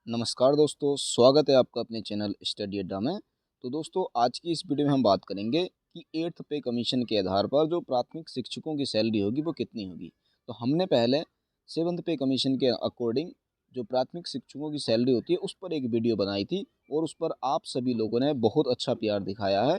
नमस्कार दोस्तों, स्वागत है आपका अपने चैनल स्टडी अड्डा में। तो दोस्तों, आज की इस वीडियो में हम बात करेंगे कि 8th पे कमीशन के आधार पर जो प्राथमिक शिक्षकों की सैलरी होगी वो कितनी होगी। तो हमने पहले 7th पे कमीशन के अकॉर्डिंग जो प्राथमिक शिक्षकों की सैलरी होती है उस पर एक वीडियो बनाई थी और उस पर आप सभी लोगों ने बहुत अच्छा प्यार दिखाया है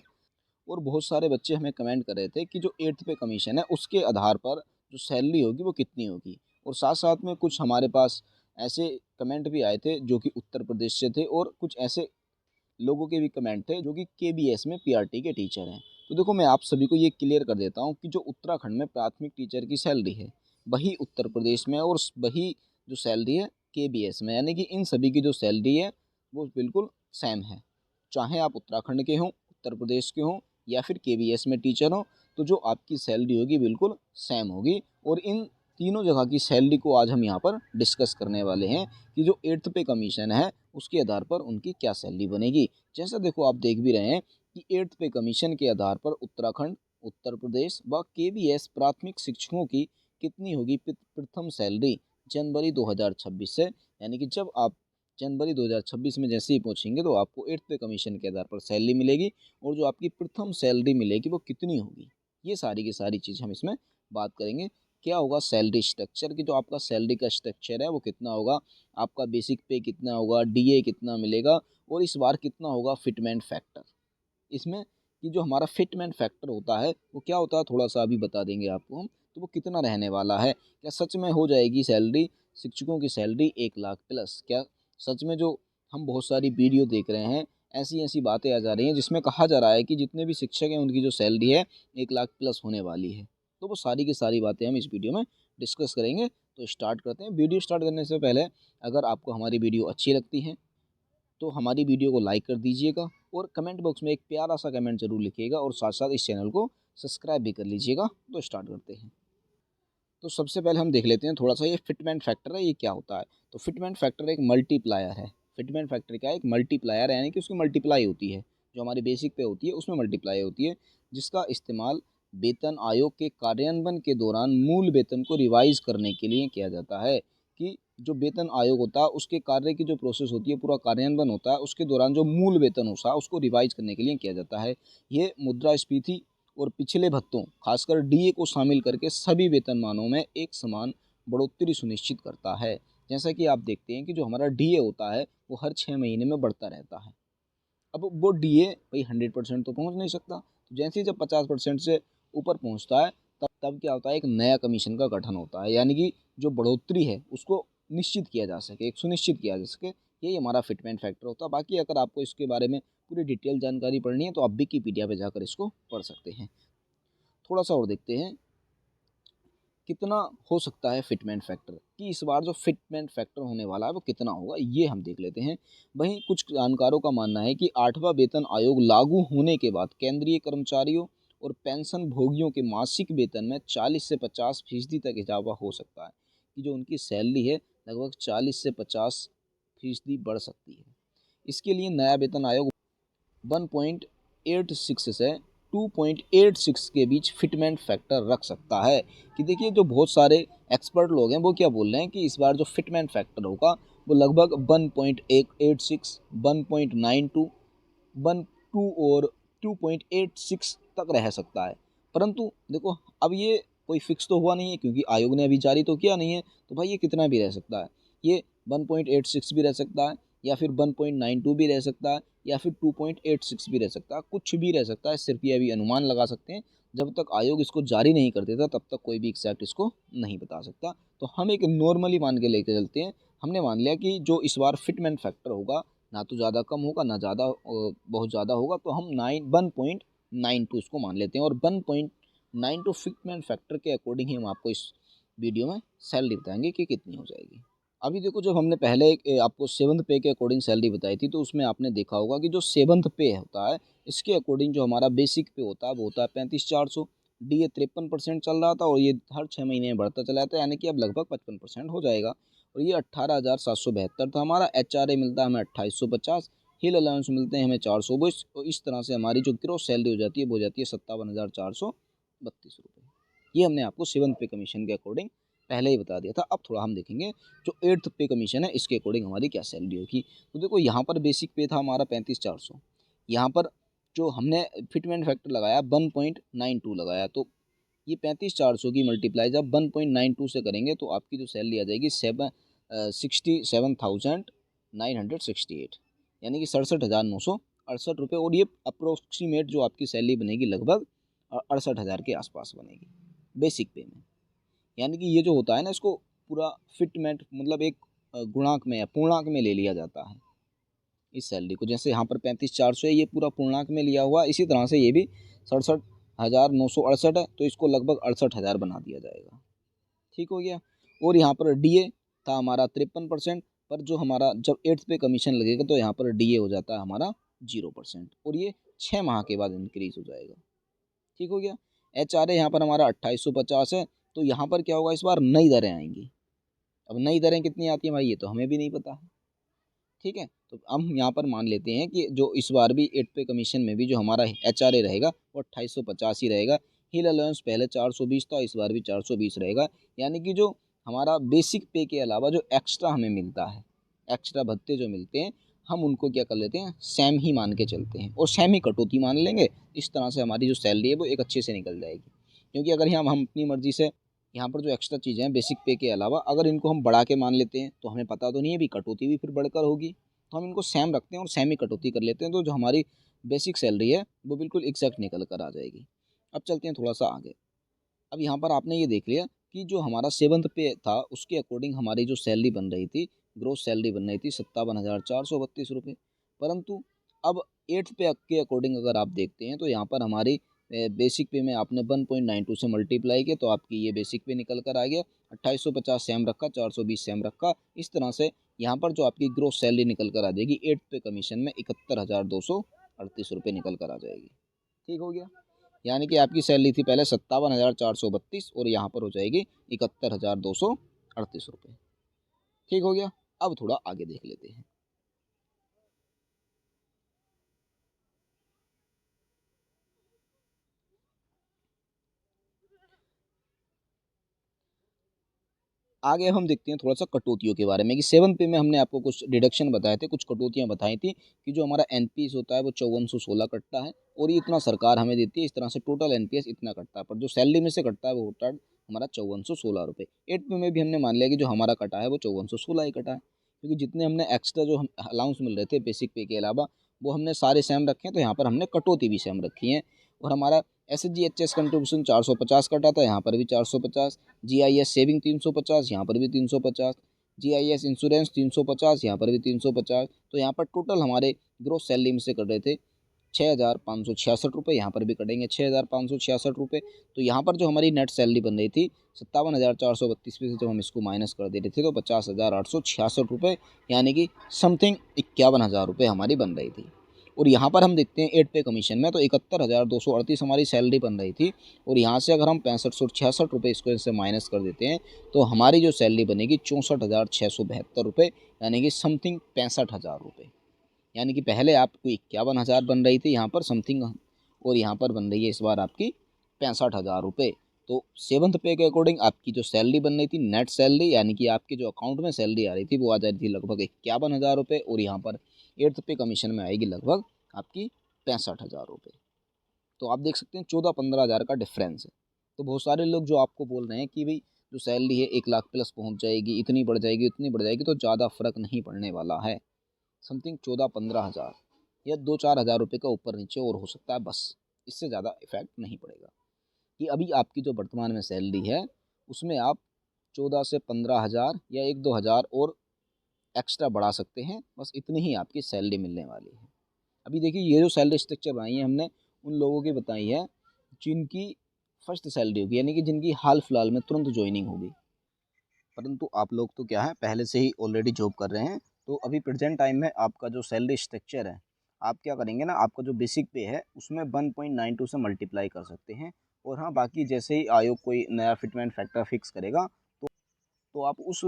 और बहुत सारे बच्चे हमें कमेंट कर रहे थे कि जो 8th पे कमीशन है उसके आधार पर जो सैलरी होगी वो कितनी होगी। और साथ साथ में कुछ हमारे पास ऐसे कमेंट भी आए थे जो कि उत्तर प्रदेश से थे और कुछ ऐसे लोगों के भी कमेंट थे जो कि केबीएस में पीआरटी के टीचर हैं। तो देखो, मैं आप सभी को ये क्लियर कर देता हूँ कि जो उत्तराखंड में प्राथमिक टीचर की सैलरी है वही उत्तर प्रदेश में और वही जो सैलरी है केबीएस में, यानी कि इन सभी की जो सैलरी है वो बिल्कुल सेम है। चाहे आप उत्तराखंड के हों, उत्तर प्रदेश के हों या फिर केबीएस में टीचर हों, तो जो आपकी सैलरी होगी बिल्कुल सेम होगी। और इन तीनों जगह की सैलरी को आज हम यहाँ पर डिस्कस करने वाले हैं कि जो 8th पे कमीशन है उसके आधार पर उनकी क्या सैलरी बनेगी। जैसा देखो, आप देख भी रहे हैं कि 8th पे कमीशन के आधार पर उत्तराखंड, उत्तर प्रदेश व केबीएस प्राथमिक शिक्षकों की कितनी होगी प्रथम सैलरी जनवरी 2026 से। यानी कि जब आप जनवरी 2026 में जैसे ही पहुंचेंगे तो आपको 8th पे कमीशन के आधार पर सैलरी मिलेगी और जो आपकी प्रथम सैलरी मिलेगी वो कितनी होगी। ये सारी की सारी चीज़ हम इसमें बात करेंगे। क्या होगा सैलरी स्ट्रक्चर, की जो आपका सैलरी का स्ट्रक्चर है वो कितना होगा, आपका बेसिक पे कितना होगा, डीए कितना मिलेगा और इस बार कितना होगा फिटमेंट फैक्टर। इसमें कि जो हमारा फिटमेंट फैक्टर होता है वो क्या होता है थोड़ा सा अभी बता देंगे आपको हम। तो वो कितना रहने वाला है, क्या सच में हो जाएगी सैलरी, शिक्षकों की सैलरी 1 लाख प्लस? क्या सच में जो हम बहुत सारी वीडियो देख रहे हैं ऐसी ऐसी बातें आ जा रही हैं जिसमें कहा जा रहा है कि जितने भी शिक्षक हैं उनकी जो सैलरी है 1 लाख प्लस होने वाली है। तो वो सारी की सारी बातें हम इस वीडियो में डिस्कस करेंगे। तो स्टार्ट करते हैं। वीडियो स्टार्ट करने से पहले अगर आपको हमारी वीडियो अच्छी लगती है तो हमारी वीडियो को लाइक कर दीजिएगा और कमेंट बॉक्स में एक प्यारा सा कमेंट जरूर लिखिएगा और साथ साथ इस चैनल को सब्सक्राइब भी कर लीजिएगा। तो स्टार्ट करते हैं। तो सबसे पहले हम देख लेते हैं थोड़ा सा ये फिटमेंट फैक्टर है, ये क्या होता है। तो फिटमेंट फैक्टर एक मल्टीप्लायर है। फिटमेंट फैक्टर क्या है, एक मल्टीप्लायर है, यानी कि उसकी मल्टीप्लाई होती है, जो हमारी बेसिक पे होती है उसमें मल्टीप्लाई होती है, जिसका इस्तेमाल वेतन आयोग के कार्यान्वयन के दौरान मूल वेतन को रिवाइज करने के लिए किया जाता है। कि जो वेतन आयोग होता है उसके कार्य की जो प्रोसेस होती है, पूरा कार्यान्वयन होता है, उसके दौरान जो मूल वेतन होता है उसको रिवाइज करने के लिए किया जाता है। ये मुद्रास्फीति और पिछले भत्तों खासकर डीए को शामिल करके सभी वेतनमानों में एक समान बढ़ोतरी सुनिश्चित करता है। जैसा कि आप देखते हैं कि जो हमारा डीए होता है वो हर 6 महीने में बढ़ता रहता है। अब वो डीए भाई 100% तो पहुंच नहीं सकता, तो जैसे ही जब 50% से ऊपर पहुंचता है तब तब क्या होता है, एक नया कमीशन का गठन होता है, यानी कि जो बढ़ोतरी है उसको निश्चित किया जा सके, एक सुनिश्चित किया जा सके। यही हमारा फिटमेंट फैक्टर होता है। बाकी अगर आपको इसके बारे में पूरी डिटेल जानकारी पढ़नी है तो आप विकिपीडिया पे जाकर इसको पढ़ सकते हैं। थोड़ा सा और देखते हैं कितना हो सकता है फिटमेंट फैक्टर, कि इस बार जो फिटमेंट फैक्टर होने वाला है वो कितना होगा, ये हम देख लेते हैं। वहीं कुछ जानकारों का मानना है कि 8वां वेतन आयोग लागू होने के बाद केंद्रीय कर्मचारियों और पेंशन भोगियों के मासिक वेतन में 40 से 50% तक इजाफा हो सकता है, कि जो उनकी सैलरी है लगभग 40 से 50% बढ़ सकती है। इसके लिए नया वेतन आयोग 1.86 से 2.86 के बीच फिटमेंट फैक्टर रख सकता है। कि देखिए, जो बहुत सारे एक्सपर्ट लोग हैं वो क्या बोल रहे हैं कि इस बार जो फिटमेंट फैक्टर होगा वो लगभग 1.86, 1.92, 1.2 और 2.86 तक रह सकता है। परंतु देखो, अब ये कोई फिक्स तो हुआ नहीं है क्योंकि आयोग ने अभी जारी तो किया नहीं है, तो भाई ये कितना भी रह सकता है। ये 1.86 भी रह सकता है या फिर 1.92 भी रह सकता है या फिर 2.86 भी रह सकता है, कुछ भी रह सकता है। सिर्फ ये अभी अनुमान लगा सकते हैं। जब तक आयोग इसको जारी नहीं कर देता तब तक कोई भी एग्जैक्ट इसको नहीं बता सकता। तो हम एक नॉर्मली मान के लेके चलते हैं। हमने मान लिया कि जो इस बार फिटमेंट फैक्टर होगा ना तो ज़्यादा कम होगा ना ज़्यादा बहुत ज़्यादा होगा, तो हम 1.92 इसको मान लेते हैं और 1.92 फिटमेंट फैक्टर के अकॉर्डिंग ही हम आपको इस वीडियो में सैलरी बताएंगे कि कितनी हो जाएगी। अभी देखो, जब हमने पहले आपको 7th पे के अकॉर्डिंग सैलरी बताई थी तो उसमें आपने देखा होगा कि जो 7th पे होता है इसके अकॉर्डिंग जो हमारा बेसिक पे होता है वो होता है 35,400। डीए 53% चल रहा था और ये हर 6 महीने में बढ़ता चला जाता है, यानी कि अब लगभग 55% हो जाएगा। और ये 18,772 था हमारा। एचआरए मिलता है हमें 2850, हिल अलाउंस मिलते हैं हमें 420। और इस तरह से हमारी जो ग्रोस सैलरी हो जाती है वो हो जाती है 57,432 रुपये। ये हमने आपको 7th पे कमीशन के अकॉर्डिंग पहले ही बता दिया था। अब थोड़ा हम देखेंगे जो 8th पे कमीशन है इसके अकॉर्डिंग हमारी क्या सैलरी होगी। तो देखो यहाँ पर बेसिक पे था हमारा 35,400, यहाँ पर जो हमने फिटमेंट फैक्टर लगाया 1.92 लगाया, तो ये 35,400 की मल्टीप्लाई जब 1.92 से करेंगे तो आपकी जो सैलरी आ जाएगी 67,968, यानी कि 67,968 रुपये। और ये अप्रोक्सीमेट जो आपकी सैलरी बनेगी लगभग 68,000 के आसपास बनेगी बेसिक पे में। यानी कि ये जो होता है ना, इसको पूरा फिटमेंट मतलब एक गुणांक में या पूर्णांक में ले लिया जाता है इस सैलरी को। जैसे यहाँ पर 35,400 है, ये पूरा पूर्णांक में लिया हुआ, इसी तरह से ये भी 67,968 है, तो इसको लगभग 68,000 बना दिया जाएगा। ठीक हो गया। और यहाँ पर डीए था हमारा 53%, पर जो हमारा जब 8th पे कमीशन लगेगा तो यहाँ पर डीए हो जाता है हमारा 0%, और ये 6 माह के बाद इंक्रीज हो जाएगा। ठीक हो गया। HRA यहाँ पर हमारा 2850 है, तो यहाँ पर क्या होगा, इस बार नई दरें आएंगी। अब नई दरें कितनी आती हैं भाई, ये तो हमें भी नहीं पता है। ठीक है, तो हम यहाँ पर मान लेते हैं कि जो इस बार भी 8th पे कमीशन में भी जो हमारा HRA रहेगा वो 2850 ही रहेगा। हिल अलाउंस पहले 420 था, इस बार भी 420 रहेगा। यानी कि जो हमारा बेसिक पे के अलावा जो एक्स्ट्रा हमें मिलता है, एक्स्ट्रा भत्ते जो मिलते हैं, हम उनको क्या कर लेते हैं, सेम ही मान के चलते हैं और सेम ही कटौती मान लेंगे। इस तरह से हमारी जो सैलरी है वो एक अच्छे से निकल जाएगी। क्योंकि अगर हम अपनी मर्जी से यहाँ पर जो एक्स्ट्रा चीज़ें हैं बेसिक पे के अलावा अगर इनको हम बढ़ा के मान लेते हैं तो हमें पता तो नहीं है भी कटौती भी फिर बढ़कर होगी, तो हम इनको सेम रखते हैं और सेम ही कटौती कर लेते हैं, तो जो हमारी बेसिक सैलरी है वो बिल्कुल एग्जैक्ट निकल कर आ जाएगी। अब चलते हैं थोड़ा सा आगे। अब यहाँ पर आपने ये देख लिया कि जो हमारा 7th पे था उसके अकॉर्डिंग हमारी जो सैलरी बन रही थी, ग्रोस सैलरी बन रही थी 57,432 रुपये। परंतु अब 8th पे के अकॉर्डिंग अगर आप देखते हैं तो यहाँ पर हमारी बेसिक पे में आपने 1.92 से मल्टीप्लाई किया तो आपकी ये बेसिक पे निकल कर आ गया। 2850 सेम रखा, 420 सेम रखा, इस तरह से यहाँ पर जो आपकी ग्रोस सैलरी निकल कर आ जाएगी 8th पे कमीशन में 71,238 रुपये निकल कर आ जाएगी। ठीक हो गया। यानी कि आपकी सैलरी थी पहले 57,432 और यहाँ पर हो जाएगी 71,238 रुपये। ठीक हो गया। अब थोड़ा आगे देख लेते हैं। आगे हम देखते हैं थोड़ा सा कटौतियों के बारे में कि 7th पे में हमने आपको कुछ डिडक्शन बताए थे, कुछ कटौतियां बताई थी कि जो हमारा एनपीएस होता है वो 5416 कटता है और ये इतना सरकार हमें देती है, इस तरह से टोटल एनपीएस इतना कटता है, पर जो सैलरी में से कटता है वो होता है हमारा 5416 रुपये। 8th पे में भी हमने मान लिया कि जो हमारा कटा है वो 5416 ही कटा है, क्योंकि जितने हमने एक्स्ट्रा जो हम अलाउंस मिल रहे थे बेसिक पे के अलावा वो हमने सारे सेम रखे हैं, तो यहाँ पर हमने कटौती भी सेम रखी है। और हमारा SHGHS कंट्रीब्यूशन 450 कटा था, यहाँ पर भी 450। GIS सेविंग 350, यहाँ पर भी 350। GIS इंश्योरेंस 350, यहाँ पर भी 350। तो यहाँ पर टोटल हमारे ग्रोस सैलरी में से कट रहे थे 6,566 रुपये, यहाँ पर भी कटेंगे 6,566 रुपये। तो यहाँ पर जो हमारी नेट सैलरी बन रही थी 57,432 में से जब हम इसको माइनस कर दे रहे थे तो 50,866 रुपये, यानी कि समथिंग 51,000 रुपये हमारी बन रही थी। और यहाँ पर हम देखते हैं 8th पे कमीशन में तो 71,238 हमारी सैलरी बन रही थी, और यहाँ से अगर हम 6566 रुपये इसको इससे माइनस कर देते हैं तो हमारी जो सैलरी बनेगी 64,672 रुपये, यानी कि समथिंग 65,000 रुपये। यानी कि पहले आपको 51,000 बन रही थी यहाँ पर समथिंग, और यहाँ पर बन रही है इस बार आपकी 65,000 रुपये। तो 7th पे के अकॉर्डिंग आपकी जो सैलरी बन रही थी नेट सैलरी, यानी कि आपके जो अकाउंट में सैलरी आ रही थी वो आ जा रही थी लगभग 51,000 रुपये, और यहाँ पर 8th पे कमीशन में आएगी लगभग आपकी 65,000 रुपये। तो आप देख सकते हैं 14-15 हज़ार का डिफरेंस है। तो बहुत सारे लोग जो आपको बोल रहे हैं कि भाई जो सैलरी है 1 लाख प्लस पहुँच जाएगी, इतनी बढ़ जाएगी, उतनी बढ़ जाएगी, तो ज़्यादा फर्क नहीं पड़ने वाला है। समथिंग 14-15 हज़ार या 2-4 हज़ार रुपये का ऊपर नीचे और हो सकता है, बस इससे ज़्यादा इफेक्ट नहीं पड़ेगा। कि अभी आपकी जो वर्तमान में सैलरी है उसमें आप 14 से 15 हज़ार या 1-2 हज़ार और एक्स्ट्रा बढ़ा सकते हैं, बस इतनी ही आपकी सैलरी मिलने वाली है। अभी देखिए ये जो सैलरी स्ट्रक्चर बनाई है हमने उन लोगों की बताई है जिनकी फर्स्ट सैलरी होगी, यानी कि जिनकी हाल फिलहाल में तुरंत ज्वाइनिंग होगी। परंतु आप लोग तो क्या है पहले से ही ऑलरेडी जॉब कर रहे हैं, तो अभी प्रेजेंट टाइम में आपका जो सैलरी स्ट्रक्चर है आप क्या करेंगे ना, आपका जो बेसिक पे है उसमें 1.92 से मल्टीप्लाई कर सकते हैं। और हाँ, बाकी जैसे ही आयोग कोई नया फिटमेंट फैक्टर फिक्स करेगा तो आप उस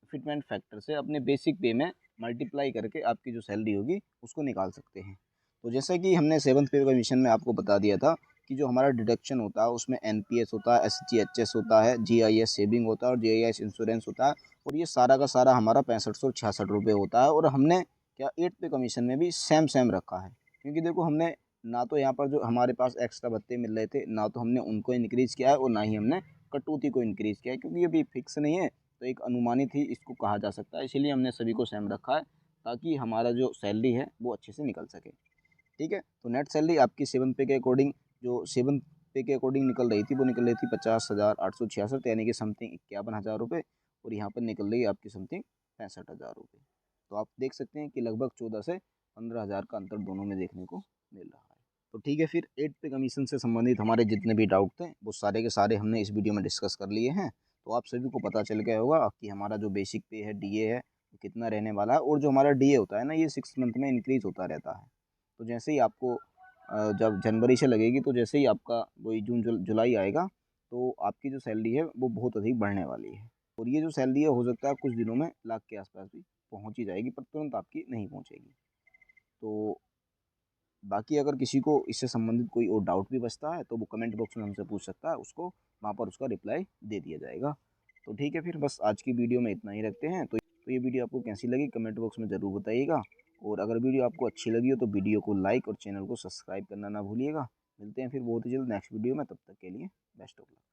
फिटमेंट फैक्टर से अपने बेसिक पे में मल्टीप्लाई करके आपकी जो सैलरी होगी उसको निकाल सकते हैं। तो जैसा कि हमने 7th पे कमीशन में आपको बता दिया था कि जो हमारा डिडक्शन होता है उसमें एनपीएस होता है, एसजीएचएस होता है, जीआईएस सेविंग होता है और जीआईएस इंश्योरेंस होता है, और ये सारा का सारा हमारा 6566 होता है। और हमने क्या 8 पे कमीशन में भी सेम सेम रखा है, क्योंकि देखो हमने ना तो यहाँ पर जो हमारे पास एक्स्ट्रा भत्ते मिल रहे थे, ना तो हमने उनको इंक्रीज़ किया है और ना ही हमने कटौती को इंक्रीज़ किया है, क्योंकि ये भी फिक्स नहीं है, तो एक अनुमानित ही इसको कहा जा सकता है। इसीलिए हमने सभी को सेम रखा है, ताकि हमारा जो सैलरी है वो अच्छे से निकल सके। ठीक है, तो नेट सैलरी आपकी 7 पे के अकॉर्डिंग, जो 7 पे के अकॉर्डिंग निकल रही थी, वो निकल रही थी 50,866, यानी कि समथिंग 51,000 रुपये, और यहाँ पर निकल रही है आपकी समथिंग 65,000 रुपये। तो आप देख सकते हैं कि लगभग 14 से 15,000 का अंतर दोनों में देखने को मिल रहा है। तो ठीक है, फिर 8 पे कमीशन से संबंधित हमारे जितने भी डाउट थे वो सारे के सारे हमने इस वीडियो में डिस्कस कर लिए हैं। तो आप सभी को पता चल गया होगा कि हमारा जो बेसिक पे है, डीए है, वो कितना रहने वाला है, और जो हमारा डीए होता है ना, ये 6 मंथ में इंक्रीज़ होता रहता है। तो जैसे ही आपको जब जनवरी से लगेगी, तो जैसे ही आपका वही जून जुलाई आएगा, तो आपकी जो सैलरी है वो बहुत अधिक बढ़ने वाली है, और ये जो सैलरी है हो सकता है कुछ दिनों में लाख के आसपास भी पहुंच ही जाएगी, पर तुरंत आपकी नहीं पहुंचेगी। तो बाकी अगर किसी को इससे संबंधित कोई और डाउट भी बचता है तो वो कमेंट बॉक्स में हमसे पूछ सकता है, उसको वहाँ पर उसका रिप्लाई दे दिया जाएगा। तो ठीक है, फिर बस आज की वीडियो में इतना ही रखते हैं। तो ये वीडियो आपको कैसी लगी कमेंट बॉक्स में ज़रूर बताइएगा, और अगर वीडियो आपको अच्छी लगी हो तो वीडियो को लाइक और चैनल को सब्सक्राइब करना ना भूलिएगा। मिलते हैं फिर बहुत ही जल्द नेक्स्ट वीडियो में, तब तक के लिए बेस्ट ऑफ लक।